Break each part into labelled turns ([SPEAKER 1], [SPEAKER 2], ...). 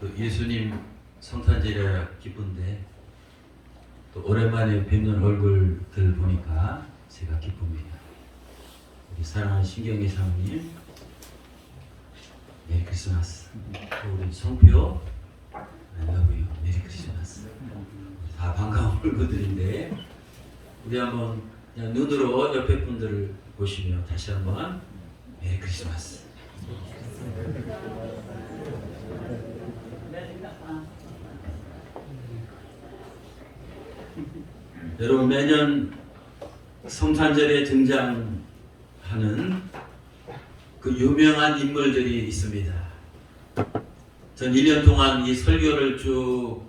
[SPEAKER 1] 또 예수님 성탄절이라 기쁜데 또 오랜만에 뵙는 얼굴들 보니까 제가 기쁩니다. 우리 사랑하는 신경희 사모님 메리 크리스마스. 또 우리 성표 러브유 메리 크리스마스. 다 반가운 얼굴들인데 우리 한번 그냥 눈으로 옆에 분들을 보시며 다시 한번 메리 크리스마스. 여러분, 매년 성탄절에 등장하는 그 유명한 인물들이 있습니다. 전 1년 동안 이 설교를 쭉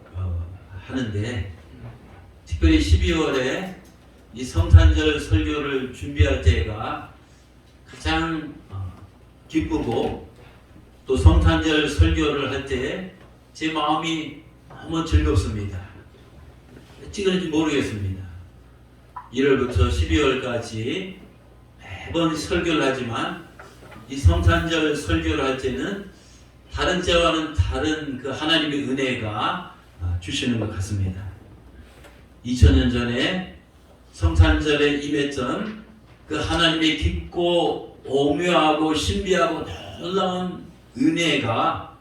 [SPEAKER 1] 하는데 특별히 12월에 이 성탄절 설교를 준비할 때가 가장 기쁘고 또 성탄절 설교를 할 때 제 마음이 너무 즐겁습니다. 어찌그런지 모르겠습니다. 1월부터 12월까지 매번 설교를 하지만 이 성탄절 설교를 할 때는 다른 때와는 다른 그 하나님의 은혜가 주시는 것 같습니다. 2000년 전에 성탄절에 임했던 그 하나님의 깊고 오묘하고 신비하고 놀라운 은혜가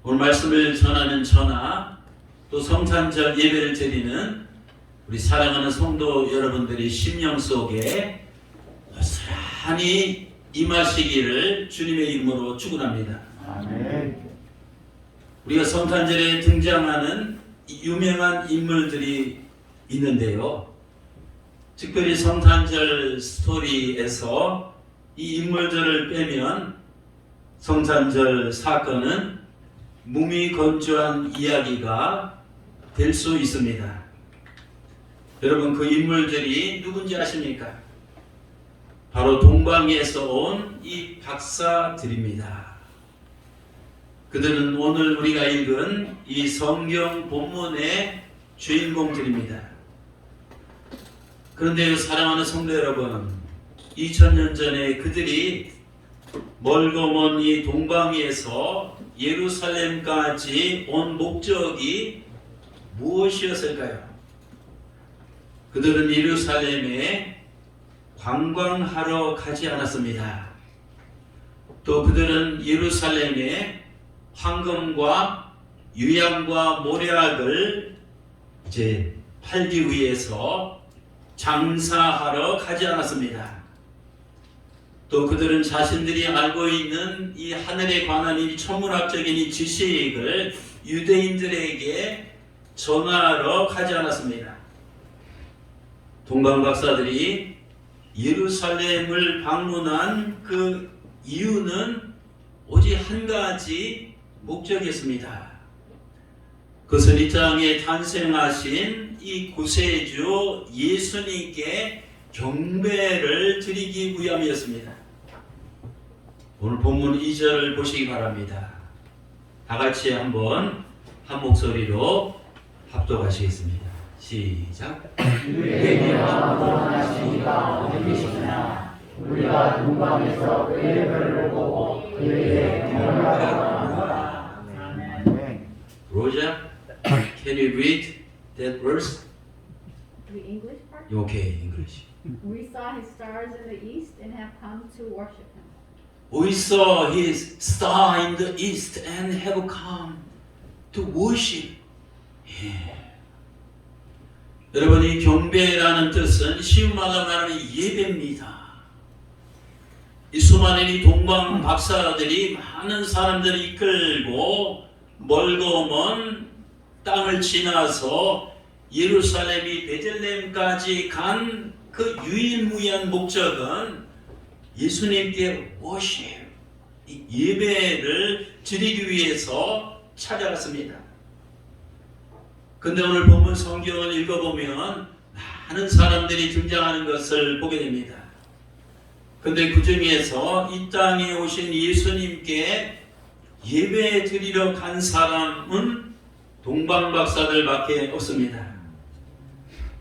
[SPEAKER 1] 오늘 말씀을 전하는 저나 또 성탄절 예배를 드리는 우리 사랑하는 성도 여러분들의 심령 속에 고스란히 임하시기를 주님의 이름으로 축원합니다. 아멘. 우리가 성탄절에 등장하는 유명한 인물들이 있는데요. 특별히 성탄절 스토리에서 이 인물들을 빼면 성탄절 사건은 무미건조한 이야기가 될 수 있습니다. 여러분, 그 인물들이 누군지 아십니까? 바로 동방에서 온 이 박사들입니다. 그들은 오늘 우리가 읽은 이 성경 본문의 주인공들입니다. 그런데 사랑하는 성도 여러분, 2000년 전에 그들이 멀고 먼 이 동방에서 예루살렘까지 온 목적이 무엇이었을까요? 그들은 예루살렘에 관광하러 가지 않았습니다. 또 그들은 예루살렘에 황금과 유향과 모략을 이제 팔기 위해서 장사하러 가지 않았습니다. 또 그들은 자신들이 알고 있는 이 하늘에 관한 이 천문학적인 이 지식을 유대인들에게 전하러 가지 않았습니다. 동방 박사들이 예루살렘을 방문한 그 이유는 오직 한 가지 목적이었습니다. 그것은 이 땅에 탄생하신 이 구세주 예수님께 경배를 드리기 위함이었습니다. 오늘 본문 2절을 보시기 바랍니다. 다 같이 한번 한 목소리로 합독하시겠습니다. 시작.
[SPEAKER 2] 유대인과 거론하시니가 어디 계시나 우리가 동방에서 그의 별을 보고 그에게 경배하노라. 아멘.
[SPEAKER 1] Roja, can you read that verse?
[SPEAKER 3] The English part?
[SPEAKER 1] Okay, English.
[SPEAKER 3] We saw his stars in the east and have come to worship him.
[SPEAKER 1] We saw his star in the east and have come to worship. 예. 여러분, 이 경배라는 뜻은 쉬운 말로 말하면 예배입니다. 이 수많은 이 동방 박사들이 많은 사람들을 이끌고 멀고 먼 땅을 지나서 예루살렘이 베들레헴까지 간 그 유일무이한 목적은 예수님께 워십, 예배를 드리기 위해서 찾아갔습니다. 근데 오늘 본문 성경을 읽어보면 많은 사람들이 등장하는 것을 보게 됩니다. 근데 그 중에서 이 땅에 오신 예수님께 예배 드리러 간 사람은 동방 박사들밖에 없습니다.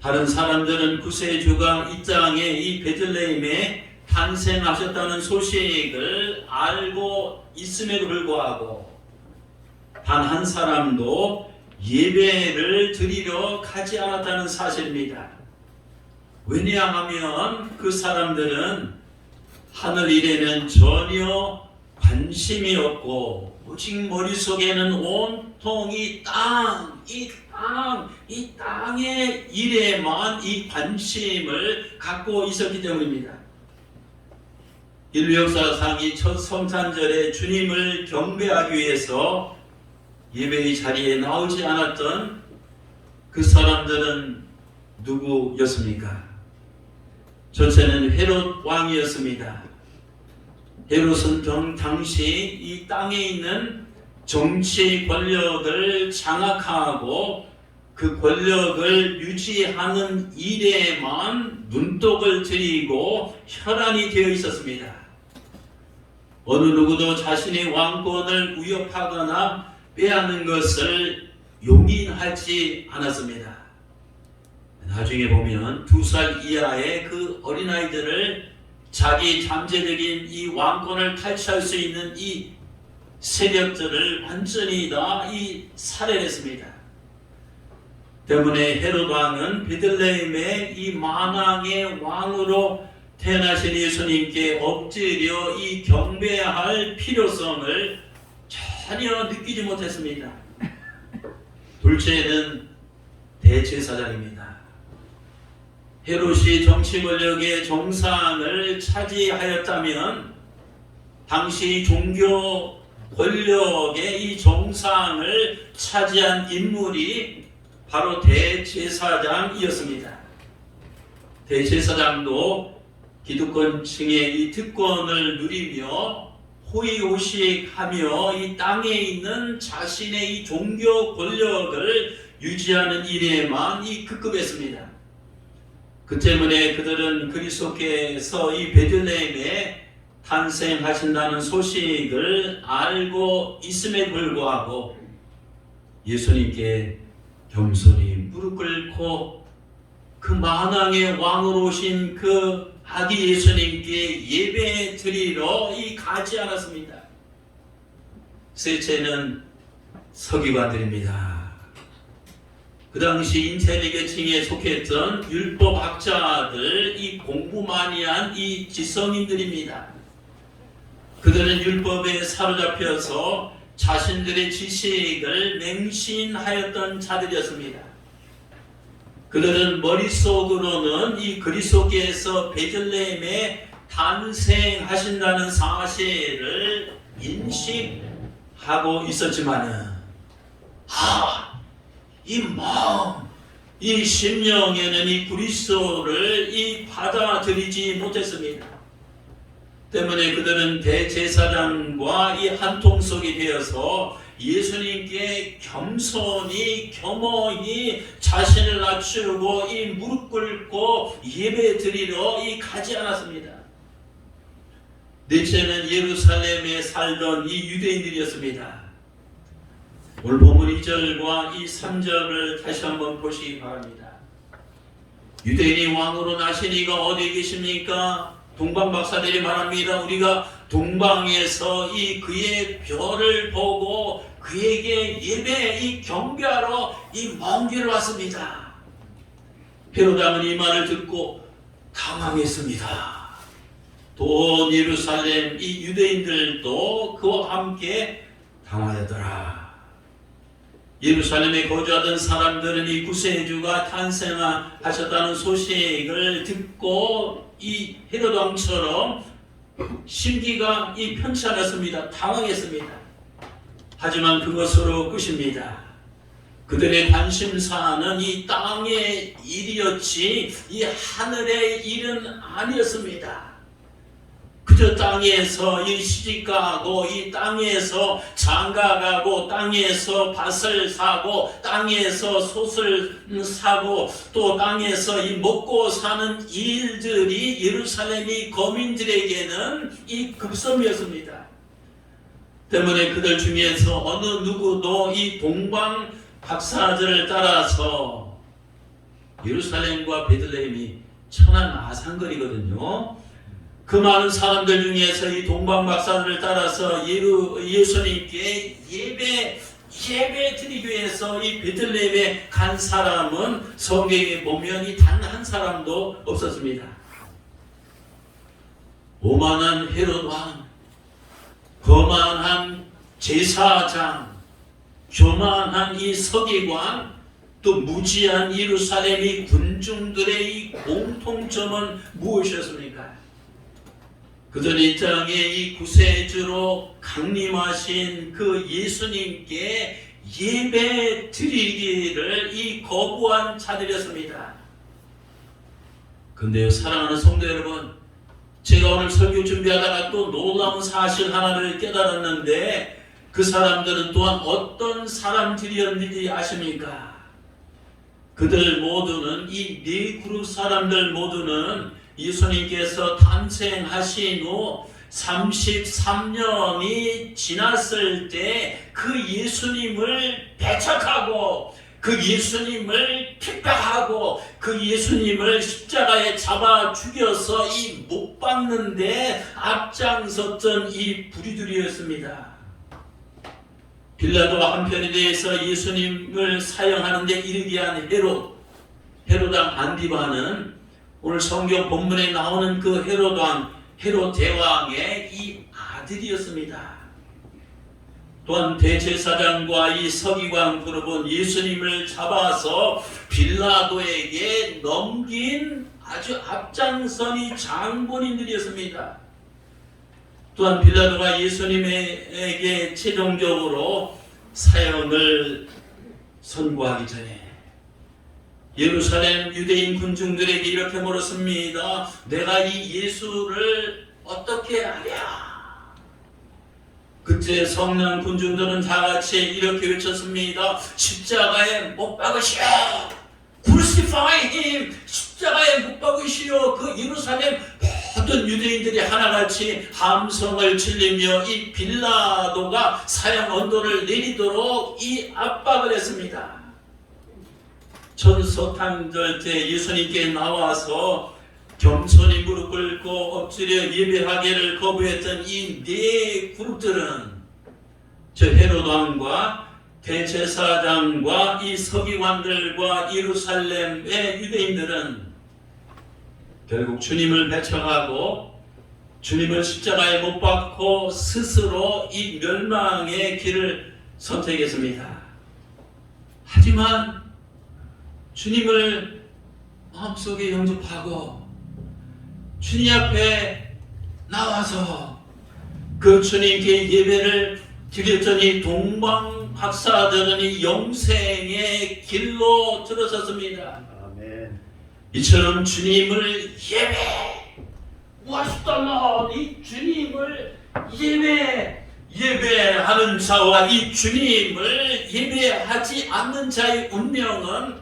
[SPEAKER 1] 다른 사람들은 구세주가 이 땅에 이 베들레헴에 탄생하셨다는 소식을 알고 있음에도 불구하고 단 한 사람도 예배를 드리러 가지 않았다는 사실입니다. 왜냐하면 그 사람들은 하늘 일에는 전혀 관심이 없고 오직 머릿속에는 온통 이 땅의 일에만 이 관심을 갖고 있었기 때문입니다. 인류 역사상 이 첫 성탄절에 주님을 경배하기 위해서 예배의 자리에 나오지 않았던 그 사람들은 누구였습니까? 첫째는 헤롯 왕이었습니다. 헤롯은 당시 이 땅에 있는 정치 권력을 장악하고 그 권력을 유지하는 일에만 눈독을 들이고 혈안이 되어 있었습니다. 어느 누구도 자신의 왕권을 위협하거나 빼앗는 것을 용인하지 않았습니다. 나중에 보면 2살 이하의 그 어린아이들을 자기 잠재적인 이 왕권을 탈취할 수 있는 이 세력들을 완전히 다 이 살해했습니다. 때문에 헤롯 왕은 베들레헴의 이 만왕의 왕으로 태어나신 예수님께 엎드려 이 경배할 필요성을 전혀 느끼지 못했습니다. 둘째는 대제사장입니다. 헤롯이 정치 권력의 정상을 차지하였다면 당시 종교 권력의 이 정상을 차지한 인물이 바로 대제사장이었습니다. 대제사장도 기득권층의 이 특권을 누리며 호의호식하며 이 땅에 있는 자신의 이 종교 권력을 유지하는 일에만 이 급급했습니다. 그 때문에 그들은 그리스도께서 이 베들레헴에 탄생하신다는 소식을 알고 있음에 불구하고 예수님께 겸손히 무릎 꿇고 그 만왕의 왕으로 오신 그 아기 예수님께 예배 드리러 가지 않았습니다. 셋째는 서기관들입니다. 그 당시 인텔리계층에 속했던 율법학자들, 이 공부 많이 한 이 지성인들입니다. 그들은 율법에 사로잡혀서 자신들의 지식을 맹신하였던 자들이었습니다. 그들은 머릿속으로는 이 그리스도께서 베들레헴에 탄생하신다는 사실을 인식하고 있었지만은 이 마음, 이 심령에는 이 그리스도를 받아들이지 못했습니다. 때문에 그들은 대제사장과 이 한통속이 되어서 예수님께 겸손히 겸허히 자신을 낮추고 무릎 꿇고 예배 드리러 가지 않았습니다. 넷째는 예루살렘에 살던 이 유대인들이었습니다. 오늘 본문 2절과 3절을 다시 한번 보시기 바랍니다. 유대인이 왕으로 나신 이가 어디에 계십니까? 동방 박사들이 말합니다. 우리가 동방에서 그의 별을 보고 그에게 예배 경배하러 먼 길을 왔습니다. 헤롯 왕은 이 말을 듣고 당황했습니다. 또 예루살렘 유대인들도 그와 함께 당황하더라. 예루살렘에 거주하던 사람들은 이 구세주가 탄생하셨다는 소식을 듣고 이 헤롯 왕처럼 심기가 편치 않았습니다. 당황했습니다. 하지만 그것으로 끝입니다. 그들의 관심사는 이 땅의 일이었지 이 하늘의 일은 아니었습니다. 그저 땅에서 시집가고 이 땅에서 장가가고 땅에서 밭을 사고 땅에서 솥을 사고 또 땅에서 먹고 사는 일들이 예루살렘 거민들에게는 급선무였습니다. 때문에 그들 중에서 어느 누구도 동방 박사들을 따라서 예루살렘과 베들레헴이 천안 아산거리거든요. 그 많은 사람들 중에서 동방 박사들을 따라서 예수님께 예배 드리기 위해서 이 베들레헴에 간 사람은 성경에 보면 이 단 한 사람도 없었습니다. 오만한 헤롯 왕, 거만한 제사장, 교만한 이 서기관, 또 무지한 예루살렘의 군중들의 이 공통점은 무엇이었습니까? 그들 이 땅에 이 구세주로 강림하신 그 예수님께 예배 드리기를 이 거부한 자들이었습니다. 근데요, 사랑하는 성도 여러분, 제가 오늘 설교 준비하다가 또 놀라운 사실 하나를 깨달았는데, 그 사람들은 또한 어떤 사람들이었는지 아십니까? 그들 모두는, 이 네 그룹 사람들 모두는 예수님께서 탄생하신 후 33년이 지났을 때 그 예수님을 배척하고, 그 예수님을 핍박하고, 그 예수님을 십자가에 잡아 죽여서 이 못 박는데 앞장섰던 이 부류들이었습니다. 빌라도가 한편에 대해서 예수님을 사형하는데 이르게 한 헤롯왕 안디바는 오늘 성경 본문에 나오는 그 헤롯 대왕의 이 아들이었습니다. 또한 대제사장과 이 서기관 그룹은 예수님을 잡아서 빌라도에게 넘긴 아주 앞장서니 장본인들이었습니다. 또한 빌라도가 예수님에게 최종적으로 사형을 선고하기 전에 예루살렘 유대인 군중들에게 이렇게 물었습니다. 내가 이 예수를 어떻게 하랴? 그때 성난 군중들은 다 같이 이렇게 외쳤습니다. 십자가에 못 박으시오! Crucify him! 십자가에 못 박으시오! 그 예루살렘 모든 유대인들이 하나같이 함성을 질리며 이 빌라도가 사형 언도를 내리도록 이 압박을 했습니다. 천소탕절 때 예수님께 나와서 겸손히 무릎 꿇고 엎드려 예배하기를 거부했던 이 네 그룹들은 저 헤롯 왕과 대제사장과 이 서기관들과 예루살렘의 유대인들은 결국 주님을 배척하고 주님을 십자가에 못 박고 스스로 이 멸망의 길을 선택했습니다. 하지만 주님을 마음속에 영접하고 주님 앞에 나와서 그 주님께 예배를 드렸더니 동방박사들은 이 영생의 길로 들어섰습니다.
[SPEAKER 2] 아멘.
[SPEAKER 1] 이처럼 주님을 Worship the Lord, 이 주님을 예배하는 자와 이 주님을 예배하지 않는 자의 운명은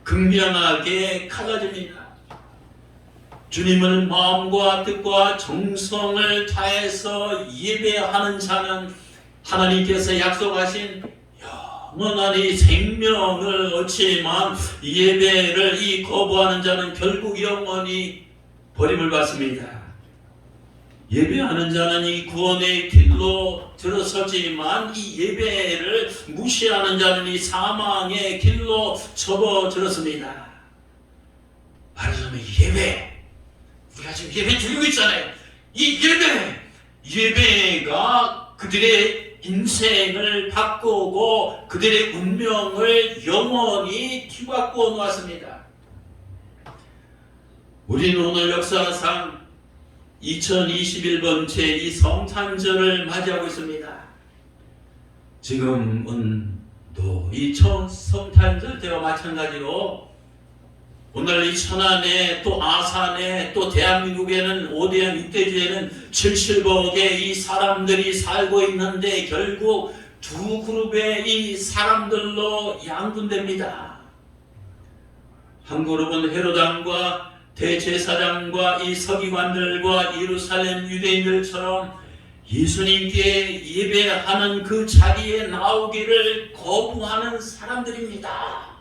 [SPEAKER 1] 극명하게 갈라집니다. 주님을 마음과 뜻과 정성을 다해서 예배하는 자는 하나님께서 약속하신 영원한 이 생명을 얻지만 예배를 이 거부하는 자는 결국 영원히 버림을 받습니다. 예배하는 자는 이 구원의 길로 들어서지만 이 예배를 무시하는 자는 이 사망의 길로 접어들었습니다. 말하자면 예배, 우리가 지금 예배 드리고 있잖아요. 이 예배가 그들의 인생을 바꾸고 그들의 운명을 영원히 뒤바꾸어 놓았습니다. 우리는 오늘 역사상 2021번째 이 성탄절을 맞이하고 있습니다. 지금은 또 이 성탄절 때와 마찬가지로 오늘 이 천안에 또 아산에 또 대한민국에는 5대양 6대주에는 70억의 이 사람들이 살고 있는데 결국 두 그룹의 이 사람들로 양분됩니다. 한 그룹은 헤롯왕과 대제사장과 이 서기관들과 예루살렘 유대인들처럼 예수님께 예배하는 그 자리에 나오기를 거부하는 사람들입니다.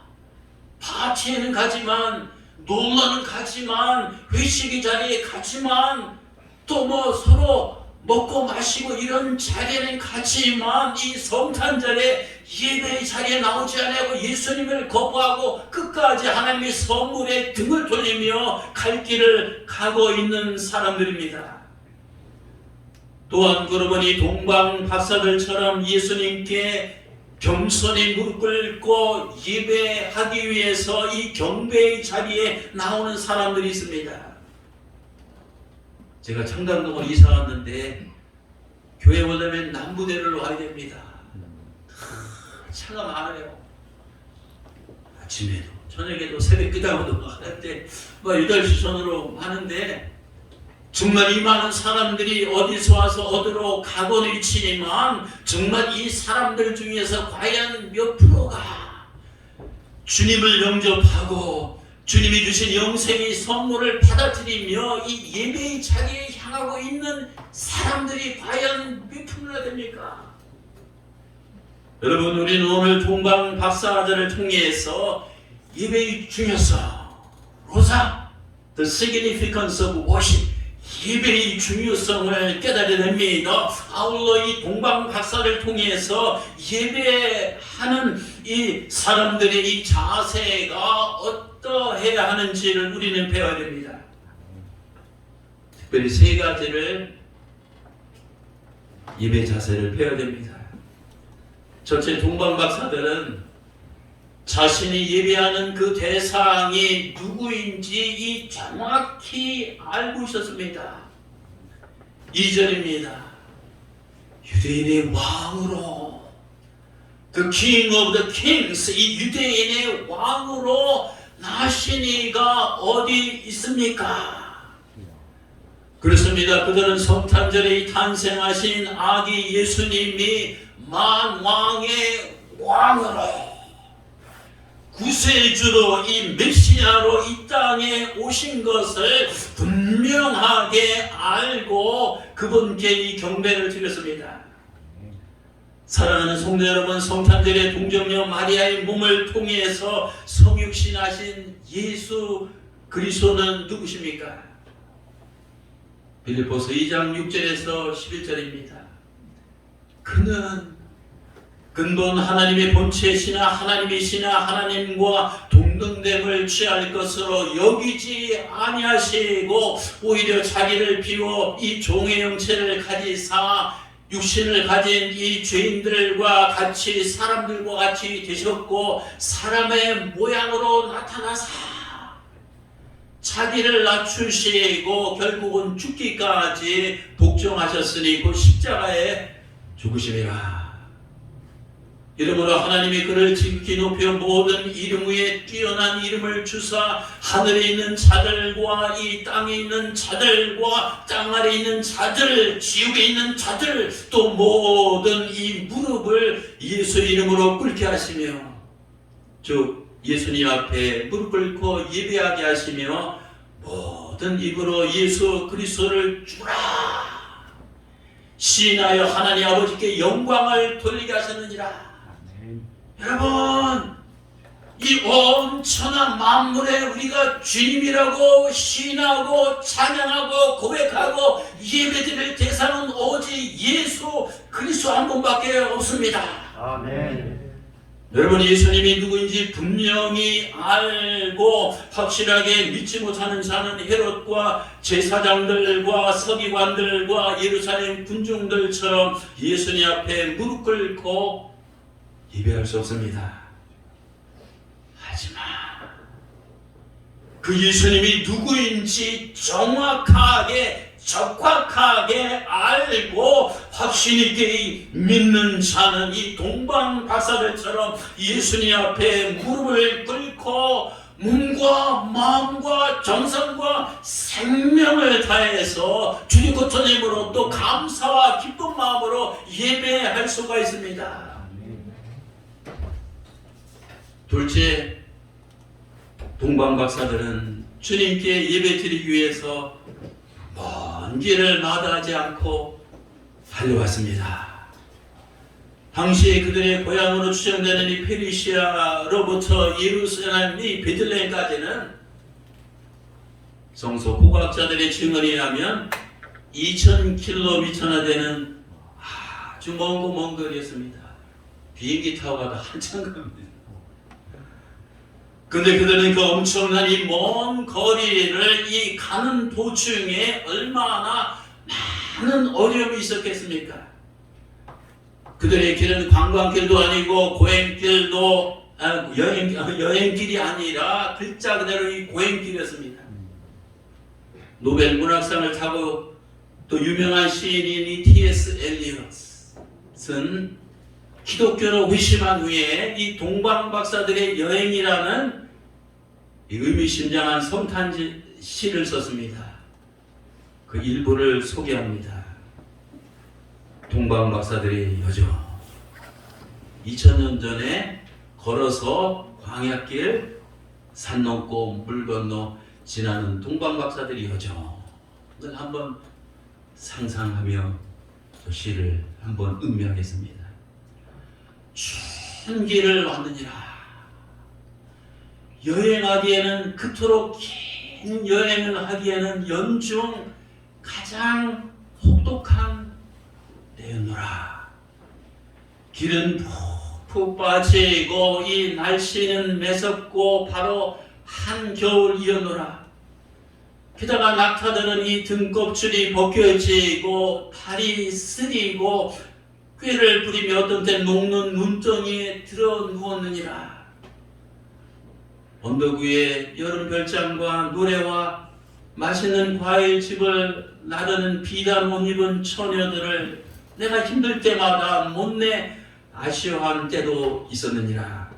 [SPEAKER 1] 파티에는 가지만, 놀러는 가지만, 회식의 자리에 가지만, 또 뭐 서로 먹고 마시고 이런 자리에는 가지만 이 성탄절에 예배의 자리에 나오지 아니하고 예수님을 거부하고 끝까지 하나님의 선물에 등을 돌리며 갈 길을 가고 있는 사람들입니다. 또한 그러면 이 동방 박사들처럼 예수님께 겸손히 무릎 꿇고 예배하기 위해서 이 경배의 자리에 나오는 사람들이 있습니다. 제가 청담동을 이사 왔는데 교회 오려면 남부대를 와야 됩니다. 차가 많아요. 아침에도 저녁에도 새벽 끄다고도 하는데 8시 전으로 하는데 정말 이 많은 사람들이 어디서 와서 어디로 가고는 있지만 정말 이 사람들 중에서 과연 몇 프로가 주님을 영접하고 주님이 주신 영생의 선물을 받아들이며 이 예배의 자리에 향하고 있는 사람들이 과연 몇 프로나 됩니까? 여러분, 우리는 오늘 동방 박사들을 통해서 예배의 중요성, 로사, the significance of worship, 예배의 중요성을 깨달아야 됩니다. 아울러 이 동방 박사를 통해서 예배하는 이 사람들의 이 자세가 어떠해야 하는지를 우리는 배워야 됩니다. 특별히 3가지를 예배 자세를 배워야 됩니다. 전체 동방 박사들은 자신이 예배하는 그 대상이 누구인지 정확히 알고 있었습니다. 2절입니다. 유대인의 왕으로, the king of the kings, 이 유대인의 왕으로 나신 이가 어디 있습니까? 그렇습니다. 그들은 성탄절에 탄생하신 아기 예수님이 만왕의 왕으로, 구세주로, 이 메시아로 이 땅에 오신 것을 분명하게 알고 그분께 이 경배를 드렸습니다. 사랑하는 성도 여러분, 성탄절의 동정녀 마리아의 몸을 통해서 성육신하신 예수 그리스도는 누구십니까? 빌립보서 2장 6절에서 11절입니다. 그는 근본 하나님의 본체시나 하나님이시나 하나님과 동등됨을 취할 것으로 여기지 아니하시고 오히려 자기를 비워 이 종의 형체를 가지사 육신을 가진 이 죄인들과 같이 사람들과 같이 되셨고 사람의 모양으로 나타나사 자기를 낮추시고 결국은 죽기까지 복종하셨으니 그 십자가에 죽으심이라. 이러므로 하나님이 그를 지극히 높여 모든 이름 위에 뛰어난 이름을 주사 하늘에 있는 자들과 이 땅에 있는 자들과 땅 아래 있는 자들, 지옥에 있는 자들, 또 모든 이 무릎을 예수 이름으로 꿇게 하시며, 즉 예수님 앞에 무릎 꿇고 예배하게 하시며 모든 입으로 예수 그리스도를 주라 시인하여 하나님 아버지께 영광을 돌리게 하셨느니라. 여러분, 이 엄청난 만물에 우리가 주님이라고 시인하고 찬양하고 고백하고 예배드릴 대상은 오직 예수 그리스도 한 분밖에 없습니다.
[SPEAKER 2] 아멘.
[SPEAKER 1] 여러분, 예수님이 누구인지 분명히 알고 확실하게 믿지 못하는 자는 헤롯과 제사장들과 서기관들과 예루살렘 군중들처럼 예수님 앞에 무릎 꿇고 예배할 수 없습니다. 하지만 그 예수님이 누구인지 정확하게 적확하게 알고 확신 있게 믿는 자는 이 동방 박사들처럼 예수님 앞에 무릎을 꿇고 몸과 마음과 정성과 생명을 다해서 주님 고토님으로 또 감사와 기쁜 마음으로 예배할 수가 있습니다. 둘째, 동방 박사들은 주님께 예배 드리기 위해서 먼 길을 마다하지 않고 달려왔습니다. 당시에 그들의 고향으로 추정되는 이 페르시아로부터 예루살렘이 베들레헴까지는 성서 고고학자들의 증언에 의하면 2000km나 되는 아주 먼 거리였습니다. 비행기 타고 가다 한참 갑니다. 근데 그들은 그 엄청난 이 먼 거리를 이 가는 도중에 얼마나 많은 어려움이 있었겠습니까? 그들의 길은 관광길도 아니고 고행길도 여행길이 아니라 글자 그대로 이 고행길이었습니다. 노벨 문학상을 타고 또 유명한 시인인 이 T.S. 엘리엇은 기독교로 회심한 후에 이 동방박사들의 여행이라는 이 의미심장한 성탄 시를 썼습니다. 그 일부를 소개합니다. 동방박사들의 여정. 2000년 전에 걸어서 광야길 산 넘고 물 건너 지나는 동방박사들의 여정을 한번 상상하며 저 시를 한번 음미하겠습니다. 추운 길을 왔느니라. 여행하기에는 그토록 긴 여행을 하기에는 연중 가장 혹독한 때였노라. 길은 푹푹 빠지고 이 날씨는 매섭고 바로 한겨울이었노라. 게다가 낙타들은 이 등껍질이 벗겨지고 발이 쓰리고 꾀를 부리며 어떤 때 녹는 눈덩이에 들어 누웠느니라. 언덕 위에 여름 별장과 노래와 맛있는 과일집을 나르는 비단 못 입은 처녀들을 내가 힘들 때마다 못내 아쉬워한 때도 있었느니라.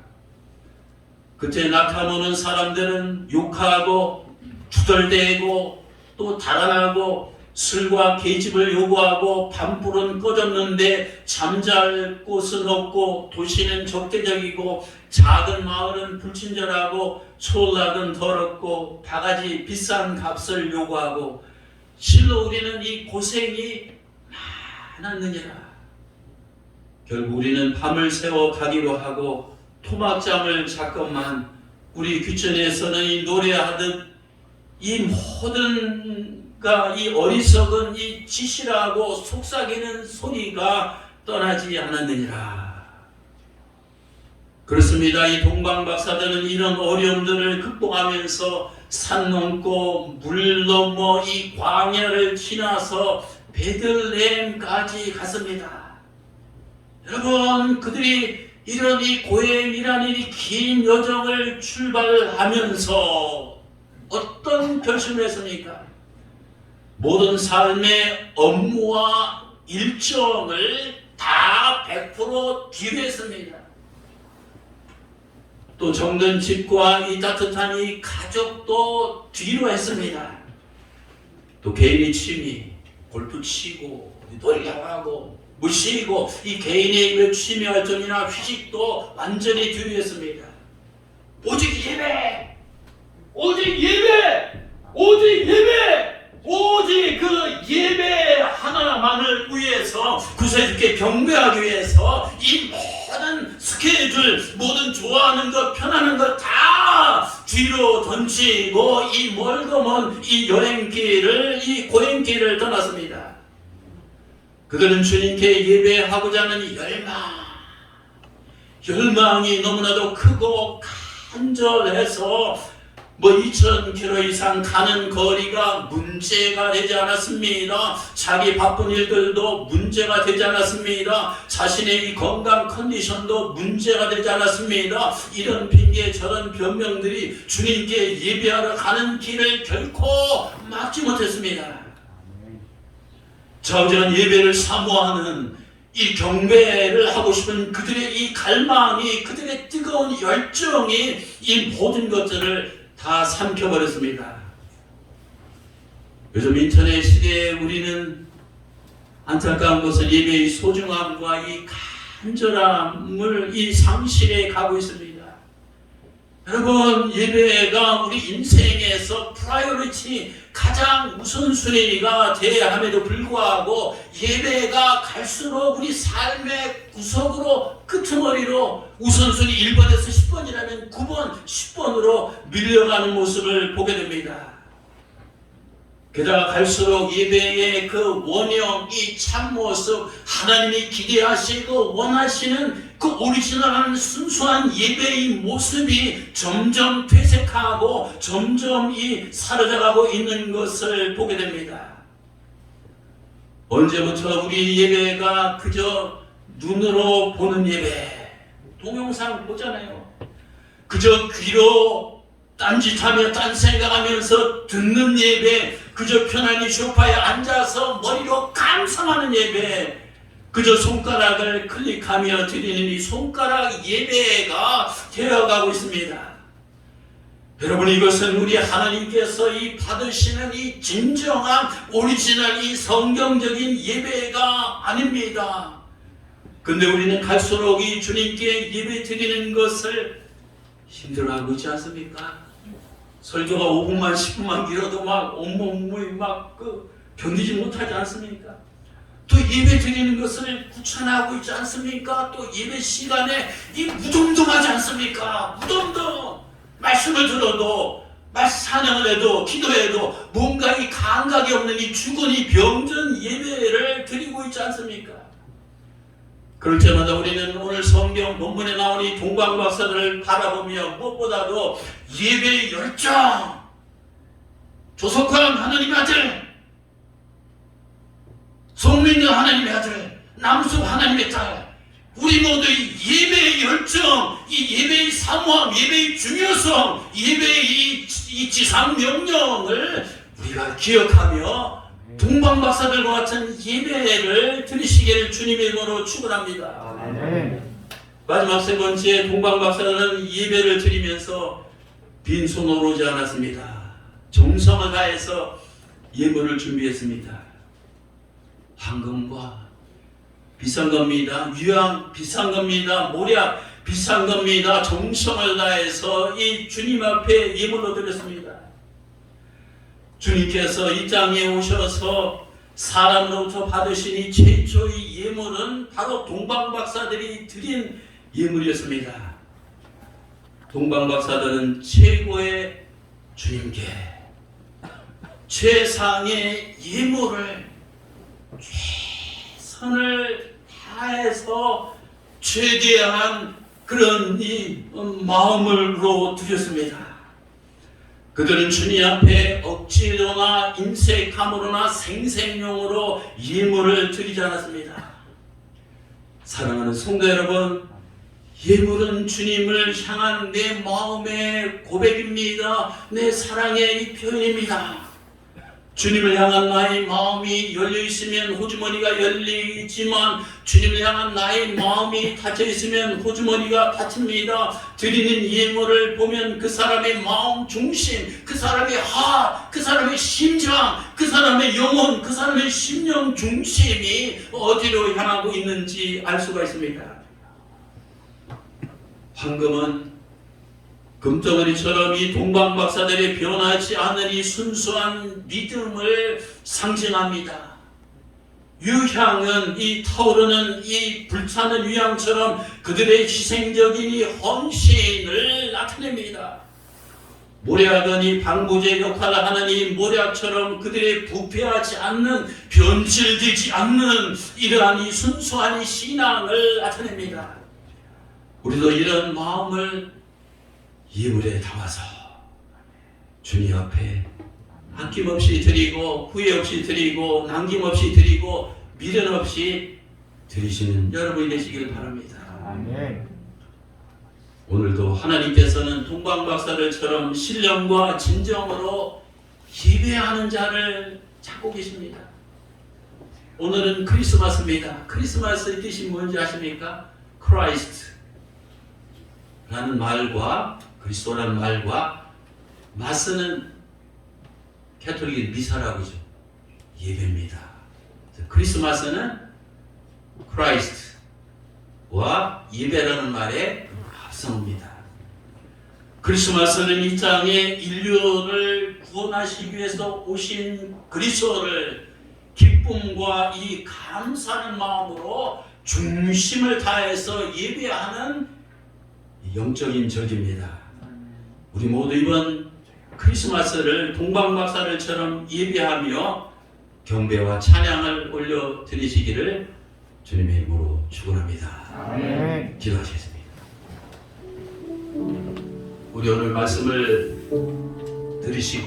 [SPEAKER 1] 그때 낙타모는 사람들은 욕하고 투덜대고 또 달아나고 술과 계집을 요구하고 밤불은 꺼졌는데 잠잘 곳은 없고 도시는 적대적이고 작은 마을은 불친절하고 초락은 더럽고 바가지 비싼 값을 요구하고 실로 우리는 이 고생이 많았느니라. 결국 우리는 밤을 새워 가기로 하고 토막잠을 잤건만 우리 귀천에서는 이 노래하듯 이 모든 이 어리석은 이 지실하고 속삭이는 소리가 떠나지 않았느니라. 그렇습니다. 이 동방박사들은 이런 어려움들을 극복하면서 산 넘고 물 넘어 이 광야를 지나서 베들레헴까지 갔습니다. 여러분, 그들이 이런 이 고행이라는 이 긴 여정을 출발하면서 어떤 결심을 했습니까? 모든 삶의 업무와 일정을 다 100% 뒤로 했습니다. 또 정든 집과 이 따뜻한 이 가족도 뒤로 했습니다. 또 개인의 취미, 골프 치고 놀려하고 무시고 이 개인의 취미 활동이나 휴식도 완전히 뒤로 했습니다. 오직 예배! 오직 예배! 오직 예배! 오직 그 예배 하나만을 위해서 구세주께 경배하기 위해서 이 모든 스케줄, 모든 좋아하는 것, 편하는 것 다 뒤로 던지고 이 멀고 먼 이 여행길을, 이 고행길을 떠났습니다. 그들은 주님께 예배하고자 하는 이 열망이 너무나도 크고 간절해서 2000km 이상 가는 거리가 문제가 되지 않았습니다. 자기 바쁜 일들도 문제가 되지 않았습니다. 자신의 이 건강 컨디션도 문제가 되지 않았습니다. 이런 핑계 저런 변명들이 주님께 예배하러 가는 길을 결코 막지 못했습니다. 좌우지간 예배를 사모하는 이 경배를 하고 싶은 그들의 이 갈망이, 그들의 뜨거운 열정이 이 모든 것들을 다 삼켜버렸습니다. 요즘 인터넷 시대에 우리는 안타까운 것은 예배의 소중함과 이 간절함을 이 상실해 가고 있습니다. 여러분, 예배가 우리 인생에서 프라이어리티 가장 우선순위가 돼야 함에도 불구하고 예배가 갈수록 우리 삶의 구석으로 끄트머리로 우선순위 1번에서 10번이라면 9번, 10번으로 밀려가는 모습을 보게 됩니다. 게다가 갈수록 예배의 그 원형, 이 참모습, 하나님이 기대하시고 원하시는 그 오리지널한 순수한 예배의 모습이 점점 퇴색하고 점점 사라져가고 있는 것을 보게 됩니다. 언제부터 우리 예배가 그저 눈으로 보는 예배, 동영상 보잖아요. 그저 귀로 딴짓하며 딴 생각하면서 듣는 예배, 그저 편안히 소파에 앉아서 머리로 감상하는 예배, 그저 손가락을 클릭하며 드리는 이 손가락 예배가 되어가고 있습니다. 여러분, 이것은 우리 하나님께서 이 받으시는 이 진정한 오리지널 이 성경적인 예배가 아닙니다. 근데 우리는 갈수록 이 주님께 예배 드리는 것을 힘들어하고 있지 않습니까? 설교가 5분만 10분만 길어도 막 온몸이 막 견디지 못하지 않습니까? 또 예배 드리는 것을 귀찮아하고 있지 않습니까? 또 예배 시간에 이 무덤덤하지 않습니까? 무덤덤. 말씀을 들어도, 찬양을 해도, 기도해도 뭔가 이 감각이 없는 이 죽은 이 병든 예배를 드리고 있지 않습니까? 그럴 때마다 우리는 오늘 성경 본문에 나온 이 동방박사들을 바라보며 무엇보다도 예배의 열정, 조석환 하나님의 아들, 송민경 하나님의 아들, 남숙 하나님의 딸, 우리 모두 이 예배의 열정, 이 예배의 사모함, 예배의 중요성, 예배의 이 지상 명령을 우리가 기억하며 동방박사들과 같은 예배를 드리시기를 주님의 이름으로 축원합니다. 마지막 세 번째, 동방박사들은 예배를 드리면서 빈손으로 오지 않았습니다. 정성을 다해서 예물을 준비했습니다. 황금과 비싼 겁니다. 유향 비싼 겁니다. 모략 비싼 겁니다. 정성을 다해서 이 주님 앞에 예물로 드렸습니다. 주님께서 이 땅에 오셔서 사람으로부터 받으신 이 최초의 예물은 바로 동방박사들이 드린 예물이었습니다. 동방박사들은 최고의 주님께 최상의 예물을 최선을 다해서 최대한 그런 이 마음으로 드렸습니다. 그들은 주님 앞에 억지로나 인색함으로나 생색용으로 예물을 드리지 않았습니다. 사랑하는 성도 여러분, 예물은 주님을 향한 내 마음의 고백입니다. 내 사랑의 이 표현입니다. 주님을 향한 나의 마음이 열려있으면 호주머니가 열리지만 주님을 향한 나의 마음이 닫혀있으면 호주머니가 닫힙니다. 드리는 예물을 보면 그 사람의 마음 중심, 그 사람의 하, 그 사람의 심장, 그 사람의 영혼, 그 사람의 심령 중심이 어디로 향하고 있는지 알 수가 있습니다. 황금은 금덩어리처럼 이 동방박사들이 변하지 않은 이 순수한 믿음을 상징합니다. 유향은 이 타오르는 이 불타는 유향처럼 그들의 희생적인 이 헌신을 나타냅니다. 모략은 이 방부제 역할을 하는 이 모략처럼 그들의 부패하지 않는, 변질되지 않는 이러한 이 순수한 이 신앙을 나타냅니다. 우리도 이런 마음을 예물에 담아서 주님 앞에 아낌없이 드리고 후회 없이 드리고 남김없이 드리고 미련 없이 드리시는 여러분이 되시길 바랍니다.
[SPEAKER 2] 아멘.
[SPEAKER 1] 오늘도 하나님께서는 동방박사들처럼 신령과 진정으로 예배하는 자를 찾고 계십니다. 오늘은 크리스마스입니다. 크리스마스의 뜻이 뭔지 아십니까? Christ 라는 말과 그리스도라는 말과 마스는 캐톨릭의 미사라고 하죠. 예배입니다. 크리스마스는 크라이스트와 예배라는 말의 합성입니다. 크리스마스는 이 땅에 인류를 구원하시기 위해서 오신 그리스도를 기쁨과 이 감사하는 마음으로 중심을 다해서 예배하는 영적인 절기입니다. 우리 모두 이번 크리스마스를 동방박사를처럼 예배하며 경배와 찬양을 올려드리시기를 주님의 이름으로 축원합니다.
[SPEAKER 2] 아멘.
[SPEAKER 1] 기도하시겠습니다. 우리 오늘 말씀을 들으시고